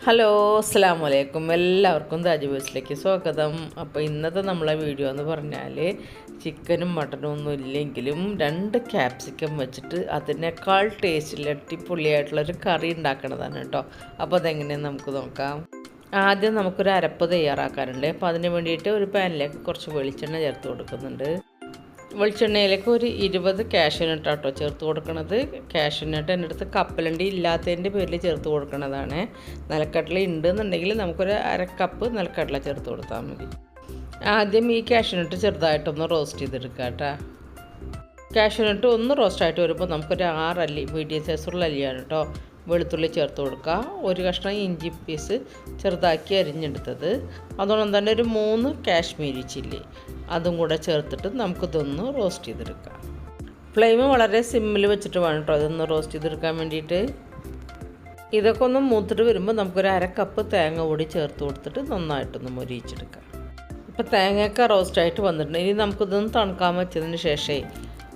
Hello അസ്സലാമു അലൈക്കും. എല്ലാവർക്കും താജ് ബോയ്സിലേക്ക് സ്വാഗതം. അപ്പോൾ ഇന്നത്തെ നമ്മളെ വീഡിയോ എന്ന് പറഞ്ഞാൽ ചിക്കനും മട്ടനും ഒന്നും ഇല്ലെങ്കിലും 2 ക്യാപ്സിക്കം വെച്ചിട്ട് അതിനേക്കാൾ ടേസ്റ്റിൽ അടിപൊളിയായിട്ടുള്ളൊരു കറി ഉണ്ടാക്കണതാണ് കേട്ടോ. അപ്പോൾ അതെങ്ങനെയെന്ന് നമുക്ക് നോക്കാം. ആദ്യം നമുക്കൊരു അരപ്പ് തയ്യാറാക്കാനുണ്ട്. അപ്പോൾ അതിന് വേണ്ടിയിട്ട് ഒരു പാനിലേക്ക് കുറച്ച് വെളിച്ചെണ്ണ ചേർത്ത് കൊടുക്കുന്നുണ്ട്. വെളിച്ചെണ്ണയിലേക്ക് ഒരു 20 കാഷ്യൂനട്ട് കേട്ടോ ചേർത്ത് കൊടുക്കണത്. കാഷ്യൂനട്ട് എൻ്റെ അടുത്ത് കപ്പലണ്ടി ഇല്ലാത്തതിൻ്റെ പേരിൽ ചേർത്ത് കൊടുക്കണതാണ്. നിലക്കടല ഉണ്ടെന്നുണ്ടെങ്കിൽ നമുക്കൊരു 1/2 കപ്പ് നിലക്കടല ചേർത്ത് കൊടുത്താൽ മതി. ആദ്യം ഈ കാഷ്യൂനട്ട് ചെറുതായിട്ടൊന്ന് റോസ്റ്റ് ചെയ്തെടുക്കുക കേട്ടോ. കാഷ്യൂനട്ട് ഒന്ന് റോസ്റ്റായിട്ട് വരുമ്പോൾ നമുക്കൊരു 6 അല്ലി, മീഡിയം സൈസുള്ള അല്ലിയാണ് കേട്ടോ, വെളുത്തുള്ളി ചേർത്ത് കൊടുക്കുക. ഒരു കഷ്ണം ഇഞ്ചി പീസ് ചെറുതാക്കി അരിഞ്ഞെടുത്തത്, അതോടൊപ്പം തന്നെ ഒരു 3 കാശ്മീരി ചില്ലി അതും കൂടെ ചേർത്തിട്ട് നമുക്കിതൊന്ന് റോസ്റ്റ് ചെയ്തെടുക്കാം. ഫ്ലെയിം വളരെ സിമ്മിൽ വെച്ചിട്ട് വേണം കേട്ടോ ഇതൊന്ന് റോസ്റ്റ് ചെയ്തെടുക്കാൻ വേണ്ടിയിട്ട്. ഇതൊക്കെ ഒന്ന് മൂത്തിട്ട് വരുമ്പോൾ നമുക്കൊരു 1/2 കപ്പ് തേങ്ങ കൂടി ചേർത്ത് കൊടുത്തിട്ട് നന്നായിട്ടൊന്ന് മൊരിയിച്ചെടുക്കാം. ഇപ്പോൾ തേങ്ങയൊക്കെ റോസ്റ്റായിട്ട് വന്നിട്ടുണ്ട്. ഇനി നമുക്കിതൊന്ന് തണുക്കാൻ വെച്ചതിന് ശേഷമേ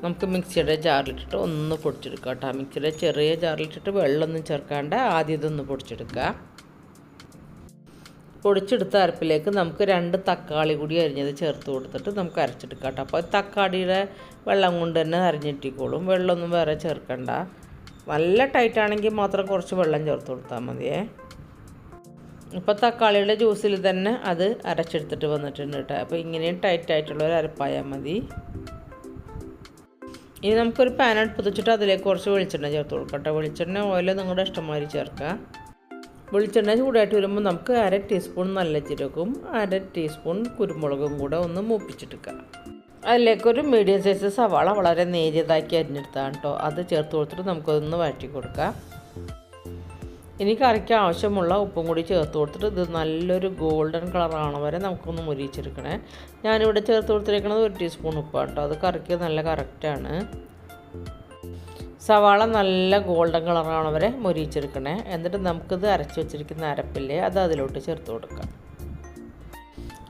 നമുക്ക് മിക്സിയുടെ ജാറിലിട്ടിട്ട് ഒന്ന് പൊടിച്ചെടുക്കാം കേട്ടോ. മിക്സിയുടെ ചെറിയ ജാറിലിട്ടിട്ട് വെള്ളമൊന്നും ചേർക്കാണ്ട് ആദ്യം ഇതൊന്ന് പൊടിച്ചെടുക്കുക. പൊടിച്ചെടുത്ത അരപ്പിലേക്ക് നമുക്ക് 2 തക്കാളി കൂടി അരിഞ്ഞത് ചേർത്ത് കൊടുത്തിട്ട് നമുക്ക് അരച്ചെടുക്കാം കേട്ടോ. അപ്പോൾ തക്കാളിയുടെ വെള്ളം കൊണ്ട് തന്നെ അരിഞ്ഞിട്ടിക്കോളും, വെള്ളമൊന്നും വേറെ ചേർക്കണ്ട. നല്ല ടൈറ്റാണെങ്കിൽ മാത്രം കുറച്ച് വെള്ളം ചേർത്ത് കൊടുത്താൽ മതിയേ. ഇപ്പോൾ തക്കാളിയുടെ ജ്യൂസിൽ തന്നെ അത് അരച്ചെടുത്തിട്ട് വന്നിട്ടുണ്ട് കേട്ടോ. അപ്പോൾ ഇങ്ങനെയും ടൈറ്റായിട്ടുള്ളൊരു അരപ്പായാൽ മതി. ഇനി നമുക്കൊരു പാൻ അടുപ്പത്ത് വെച്ചിട്ട് അതിലേക്ക് കുറച്ച് വെളിച്ചെണ്ണ ചേർത്ത് കൊടുക്കട്ടെ. വെളിച്ചെണ്ണ ഓയിൽ നിങ്ങളുടെ ഇഷ്ടംമാതിരി ചേർക്കുക. വെളിച്ചെണ്ണ ചൂടായിട്ട് വരുമ്പോൾ നമുക്ക് 1/2 ടീസ്പൂൺ നല്ല ജീരകവും 1/2 ടീസ്പൂൺ കുരുമുളകും കൂടെ ഒന്ന് മൂപ്പിച്ചെടുക്കുക. അതിലേക്കൊരു മീഡിയം സൈസ് സവാള വളരെ നേരിയതാക്കി അരിഞ്ഞെടുത്താണ് കേട്ടോ, അത് ചേർത്ത് കൊടുത്തിട്ട് നമുക്കതൊന്ന് വഴറ്റി കൊടുക്കാം. ഇനി കറിക്ക് ആവശ്യമുള്ള ഉപ്പും കൂടി ചേർത്ത് കൊടുത്തിട്ട് ഇത് നല്ലൊരു ഗോൾഡൻ കളറാണ് വരെ നമുക്കൊന്ന് മുരിച്ചെടുക്കണേ. ഞാനിവിടെ ചേർത്ത് കൊടുത്തിരിക്കുന്നത് 1 ടീസ്പൂൺ ഉപ്പാണ് കേട്ടോ, അത് കറിക്ക് നല്ല കറക്റ്റാണ്. സവാള നല്ല ഗോൾഡൻ കളറാണ് വരെ മുരിച്ചെടുക്കണേ. എന്നിട്ട് നമുക്കിത് അരച്ച് വെച്ചിരിക്കുന്ന അരപ്പില്ലേ അത് അതിലോട്ട് ചേർത്ത് കൊടുക്കാം.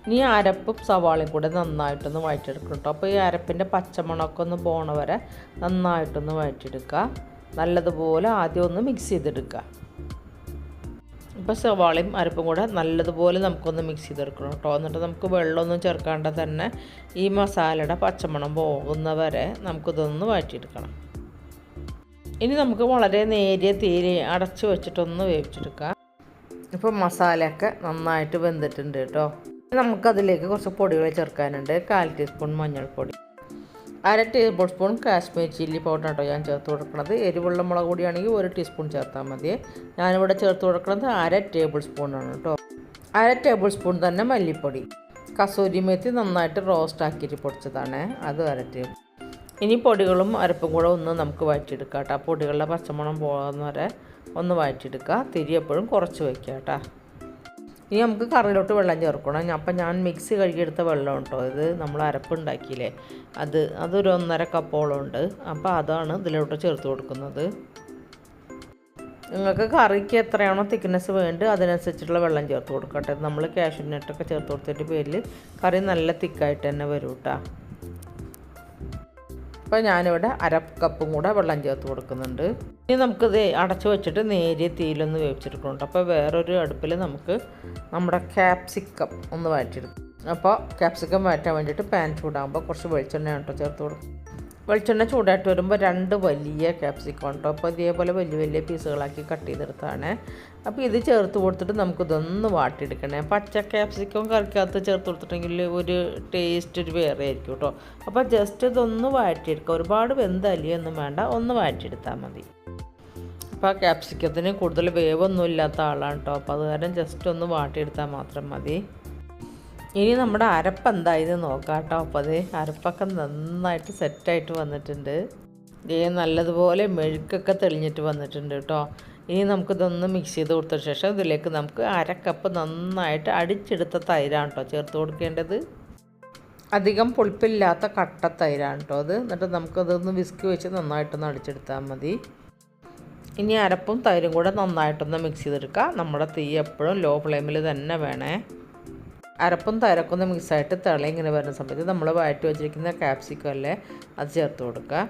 ഇനി അരപ്പും സവാളയും കൂടെ നന്നായിട്ടൊന്ന് വഴറ്റിയെടുക്കണം കേട്ടോ. അപ്പോൾ ഈ അരപ്പിൻ്റെ പച്ചമണമൊക്കെ ഒന്ന് പോണ വരെ നന്നായിട്ടൊന്ന് വഴറ്റിയെടുക്കുക. നല്ലതുപോലെ ആദ്യം ഒന്ന് മിക്സ് ചെയ്തെടുക്കുക. ഇപ്പോൾ സവാളയും അരപ്പും കൂടെ നല്ലതുപോലെ നമുക്കൊന്ന് മിക്സ് ചെയ്തെടുക്കണം കേട്ടോ. എന്നിട്ട് നമുക്ക് വെള്ളമൊന്നും ചേർക്കാണ്ട് തന്നെ ഈ മസാലയുടെ പച്ചമണം പോകുന്നവരെ നമുക്കിതൊന്ന് വഴറ്റിയെടുക്കണം. ഇനി നമുക്ക് വളരെ നേരിയ തീരെ അടച്ച് വെച്ചിട്ടൊന്ന് വേവിച്ചെടുക്കാം. ഇപ്പോൾ മസാലയൊക്കെ നന്നായിട്ട് വെന്തിട്ടുണ്ട് കേട്ടോ. നമുക്കതിലേക്ക് കുറച്ച് പൊടികൾ ചേർക്കാനുണ്ട്. 1/4 ടീസ്പൂൺ മഞ്ഞൾപ്പൊടി, 1/2 table spoon Kashmiri chilli powder കേട്ടോ ഞാൻ ചേർത്ത് കൊടുക്കുന്നത്. എരിവുള്ള മുളക് പൊടിയാണെങ്കിൽ 1 ടീസ്പൂൺ ചേർത്താൽ മതി. ഞാനിവിടെ ചേർത്ത് കൊടുക്കുന്നത് 1/2 ടേബിൾ സ്പൂണാണ് കേട്ടോ. 1/2 ടേബിൾ സ്പൂൺ തന്നെ മല്ലിപ്പൊടി, കസൂരി മേത്തി നന്നായിട്ട് റോസ്റ്റ് ആക്കിയിട്ട് പൊടിച്ചതാണ്, അത് 1/2 ടേബിൾ. ഇനി പൊടികളും അരപ്പും കൂടെ ഒന്ന് നമുക്ക് വഴറ്റിയെടുക്കാം കേട്ടോ. പൊടികളുടെ പച്ചമണം പോകുന്ന വരെ ഒന്ന് വഴറ്റിയെടുക്കുക. തിരി എപ്പോഴും കുറച്ച് വയ്ക്കുക കേട്ടോ. ഇനി നമുക്ക് കറിയിലോട്ട് വെള്ളം ചേർക്കണം. അപ്പം ഞാൻ മിക്സി കഴുകിയെടുത്ത വെള്ളം കേട്ടോ ഇത്, നമ്മൾ അരപ്പുണ്ടാക്കിയില്ലേ അതൊരു 1.5 കപ്പോളം ഉണ്ട്. അപ്പോൾ അതാണ് ഇതിലോട്ട് ചേർത്ത് കൊടുക്കുന്നത്. നിങ്ങൾക്ക് കറിക്ക് എത്രയാണോ തിക്നെസ് വേണ്ടത് അതിനനുസരിച്ചുള്ള വെള്ളം ചേർത്ത് കൊടുക്കട്ടെ. നമ്മൾ കാഷ്യൂനട്ടൊക്കെ ചേർത്ത് കൊടുത്തതിൻ്റെ പേരിൽ കറി നല്ല തിക്കായിട്ട് തന്നെ വരും കേട്ടോ. അപ്പോൾ ഞാനിവിടെ 1/2 കപ്പും കൂടെ വെള്ളം ചേർത്ത് കൊടുക്കുന്നുണ്ട്. ഇനി നമുക്കിത് അടച്ച് വെച്ചിട്ട് നേരിയ തീയിലൊന്ന് വേവിച്ചെടുക്കുന്നുണ്ട്. അപ്പോൾ വേറൊരു അടുപ്പിൽ നമുക്ക് നമ്മുടെ ക്യാപ്സിക്കം ഒന്ന് വഴറ്റിയെടുക്കും. അപ്പോൾ ക്യാപ്സിക്കം വഴറ്റാൻ വേണ്ടിയിട്ട് പാൻ ചൂടാകുമ്പോൾ കുറച്ച് വെളിച്ചെണ്ണ കേട്ടോ ചേർത്ത് കൊടുക്കും. വെളിച്ചെണ്ണ ചൂടായിട്ട് വരുമ്പോൾ 2 വലിയ ക്യാപ്സിക്കം കേട്ടോ. അപ്പോൾ ഇതേപോലെ വലിയ വലിയ പീസുകളാക്കി കട്ട് ചെയ്തെടുത്താണ്. അപ്പോൾ ഇത് ചേർത്ത് കൊടുത്തിട്ട് നമുക്കിതൊന്ന് വാട്ടിയെടുക്കണേ. പച്ച ക്യാപ്സിക്കം കറിക്കകത്ത് ചേർത്ത് കൊടുത്തിട്ടുണ്ടെങ്കിൽ ഒരു ടേസ്റ്റ് ഒരു വേറെ ആയിരിക്കും കേട്ടോ. അപ്പോൾ ജസ്റ്റ് ഇതൊന്ന് വാട്ടിയെടുക്കുക. ഒരുപാട് വെന്തലിയൊന്നും വേണ്ട, ഒന്ന് വാട്ടിയെടുത്താൽ മതി. അപ്പോൾ ക്യാപ്സിക്കത്തിന് കൂടുതൽ വേവൊന്നും ഇല്ലാത്ത ആളാണ് കേട്ടോ. അപ്പോൾ അത് കാരണം ജസ്റ്റ് ഒന്ന് വാട്ടിയെടുത്താൽ മാത്രം മതി. ഇനി നമ്മുടെ അരപ്പ് എന്തായെന്ന് നോക്കാം കേട്ടോ. അപ്പോൾ അത് അരപ്പൊക്കെ നന്നായിട്ട് സെറ്റായിട്ട് വന്നിട്ടുണ്ട്. നല്ലതുപോലെ മെഴുക്കൊക്കെ തെളിഞ്ഞിട്ട് വന്നിട്ടുണ്ട് കേട്ടോ. ഇനി നമുക്കിതൊന്ന് മിക്സ് ചെയ്ത് കൊടുത്ത ശേഷം ഇതിലേക്ക് നമുക്ക് 1/2 കപ്പ് നന്നായിട്ട് അടിച്ചെടുത്ത തൈരാണ് കേട്ടോ ചേർത്ത് കൊടുക്കേണ്ടത്. അധികം പുളിപ്പില്ലാത്ത കട്ട തൈരാണ് കേട്ടോ അത്. എന്നിട്ട് നമുക്കതൊന്ന് വിസ്ക് വെച്ച് നന്നായിട്ടൊന്ന് അടിച്ചെടുത്താൽ മതി. ഇനി അരപ്പും തൈരും കൂടെ നന്നായിട്ടൊന്ന് മിക്സ് ചെയ്തെടുക്കുക. നമ്മുടെ തീ എപ്പോഴും ലോ ഫ്ലെയിമിൽ തന്നെ വേണേ. അരപ്പും തൈരൊക്കെ ഒന്ന് മിക്സായിട്ട് തിള ഇങ്ങനെ വരുന്ന സമയത്ത് നമ്മൾ വഴറ്റി വെച്ചിരിക്കുന്ന ക്യാപ്സിക്കം അല്ലേ അത് ചേർത്ത് കൊടുക്കുക.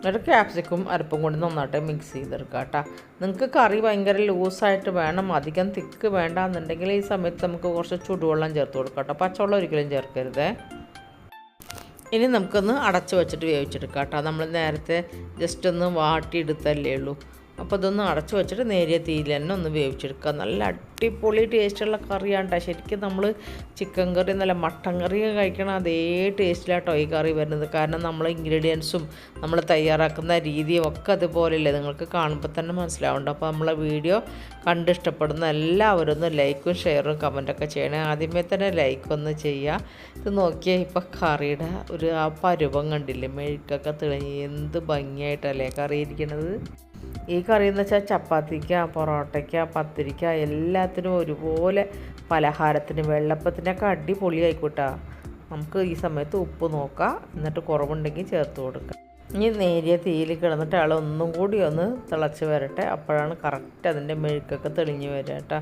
എന്നിട്ട് ക്യാപ്സിക്കും അരപ്പും കൂടി നന്നായിട്ട് മിക്സ് ചെയ്തെടുക്കുക കേട്ടോ. നിങ്ങൾക്ക് കറി ഭയങ്കര ലൂസായിട്ട് വേണം, അധികം തിക്ക് വേണ്ടാന്നുണ്ടെങ്കിൽ ഈ സമയത്ത് നമുക്ക് കുറച്ച് ചുടുവെള്ളം ചേർത്ത് കൊടുക്കാം കേട്ടോ. പച്ചവെള്ളം ഒരിക്കലും ചേർക്കരുത്. ഇനി നമുക്കൊന്ന് അടച്ച് വെച്ചിട്ട് വേവിച്ചെടുക്കാം കേട്ടോ. നമ്മൾ നേരത്തെ ജസ്റ്റ് ഒന്ന് വാട്ടിയെടുത്തല്ലേ ഉള്ളൂ. അപ്പോൾ ഇതൊന്ന് അടച്ച് വെച്ചിട്ട് നേരിയ തീയിൽ തന്നെ ഒന്ന് വേവിച്ചെടുക്കുക. നല്ല അടിപൊളി ടേസ്റ്റുള്ള കറിയാണ് കേട്ടോ. ശരിക്കും നമ്മൾ ചിക്കൻ കറി നല്ല മട്ടൻ കറിയൊക്കെ കഴിക്കണം അതേ ടേസ്റ്റിലാട്ടോ ഈ കറി വരുന്നത്. കാരണം നമ്മൾ ഇൻഗ്രീഡിയൻസും നമ്മൾ തയ്യാറാക്കുന്ന രീതിയും ഒക്കെ അതുപോലെയല്ലേ, നിങ്ങൾക്ക് കാണുമ്പോൾ തന്നെ മനസ്സിലാവുന്നുണ്ട്. അപ്പോൾ നമ്മളെ വീഡിയോ കണ്ട് ഇഷ്ടപ്പെടുന്ന എല്ലാവരും ഒന്ന് ലൈക്കും ഷെയറും കമൻറ്റൊക്കെ ചെയ്യണേ. ആദ്യമേ തന്നെ ലൈക്കൊന്ന് ചെയ്യുക. ഇത് നോക്കിയാൽ ഇപ്പോൾ കറിയുടെ ഒരു ആ പരുവം കണ്ടില്ലേ, മെഴുക്കൊക്കെ തെളിഞ്ഞ് എന്ത് ഭംഗിയായിട്ടല്ലേ കറി ഇരിക്കണത്. ഈ കറി എന്ന് വെച്ചാൽ ചപ്പാത്തിക്ക, പൊറോട്ടയ്ക്ക, പത്തിരിക്ക എല്ലാത്തിനും ഒരുപോലെ, പലഹാരത്തിന് വെള്ളപ്പത്തിനൊക്കെ അടിപൊളിയായിക്കോട്ടാ. നമുക്ക് ഈ സമയത്ത് ഉപ്പ് നോക്കാം, എന്നിട്ട് കുറവുണ്ടെങ്കിൽ ചേർത്ത് കൊടുക്കാം. ഇനി നേരിയ തീയിൽ കിടന്നിട്ട് ഒന്നും കൂടി ഒന്ന് തിളച്ച് വരട്ടെ. അപ്പോഴാണ് കറക്റ്റ് അതിൻ്റെ മെഴുക്കൊക്കെ തെളിഞ്ഞ് വരിക കേട്ടോ.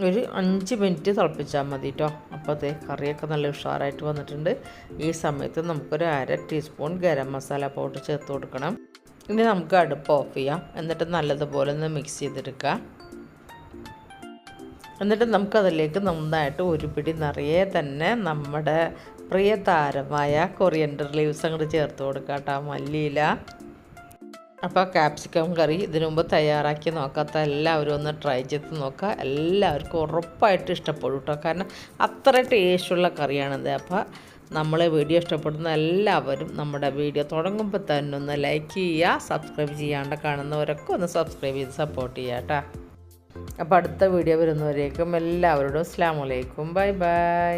ഒരു 5 മിനിറ്റ് തിളപ്പിച്ചാൽ മതി കേട്ടോ. അപ്പോൾ അതേ കറിയൊക്കെ നല്ല ഉഷാറായിട്ട് വന്നിട്ടുണ്ട്. ഈ സമയത്ത് നമുക്കൊരു 1/2 ടീസ്പൂൺ ഗരം മസാല പൗഡർ ചേർത്ത് കൊടുക്കണം. ഇനി നമുക്ക് അടുപ്പ് ഓഫ് ചെയ്യാം. എന്നിട്ട് നല്ലതുപോലെ ഒന്ന് മിക്സ് ചെയ്തെടുക്കുക. എന്നിട്ട് നമുക്കതിലേക്ക് നന്നായിട്ട് ഒരു പിടി നിറയെ തന്നെ നമ്മുടെ പ്രിയ താരമായ കൊറിയൻഡർ ലീവ്സ് അങ്ങോട്ട് ചേർത്ത് കൊടുക്കുക കേട്ടോ, മല്ലിയില. അപ്പോൾ ക്യാപ്സിക്കം കറി ഇതിനു മുമ്പ് തയ്യാറാക്കി നോക്കാത്ത എല്ലാവരും ഒന്ന് ട്രൈ ചെയ്ത് നോക്കുക. എല്ലാവർക്കും ഉറപ്പായിട്ട് ഇഷ്ടപ്പെടും കേട്ടോ, കാരണം അത്ര ടേസ്റ്റുള്ള കറിയാണിത്. അപ്പോൾ നമ്മളെ വീഡിയോ ഇഷ്ടപ്പെടുന്ന എല്ലാവരും നമ്മുടെ വീഡിയോ തുടങ്ങുമ്പോൾ തന്നെ ഒന്ന് ലൈക്ക് ചെയ്യുക. സബ്സ്ക്രൈബ് ചെയ്യാണ്ട് കാണുന്നവരൊക്കെ ഒന്ന് സബ്സ്ക്രൈബ് ചെയ്ത് സപ്പോർട്ട് ചെയ്യുക കേട്ടോ. അപ്പോൾ അടുത്ത വീഡിയോ വരുന്നവരേക്കും എല്ലാവരോടും അസ്സലാമു അലൈക്കും, ബൈ ബൈ.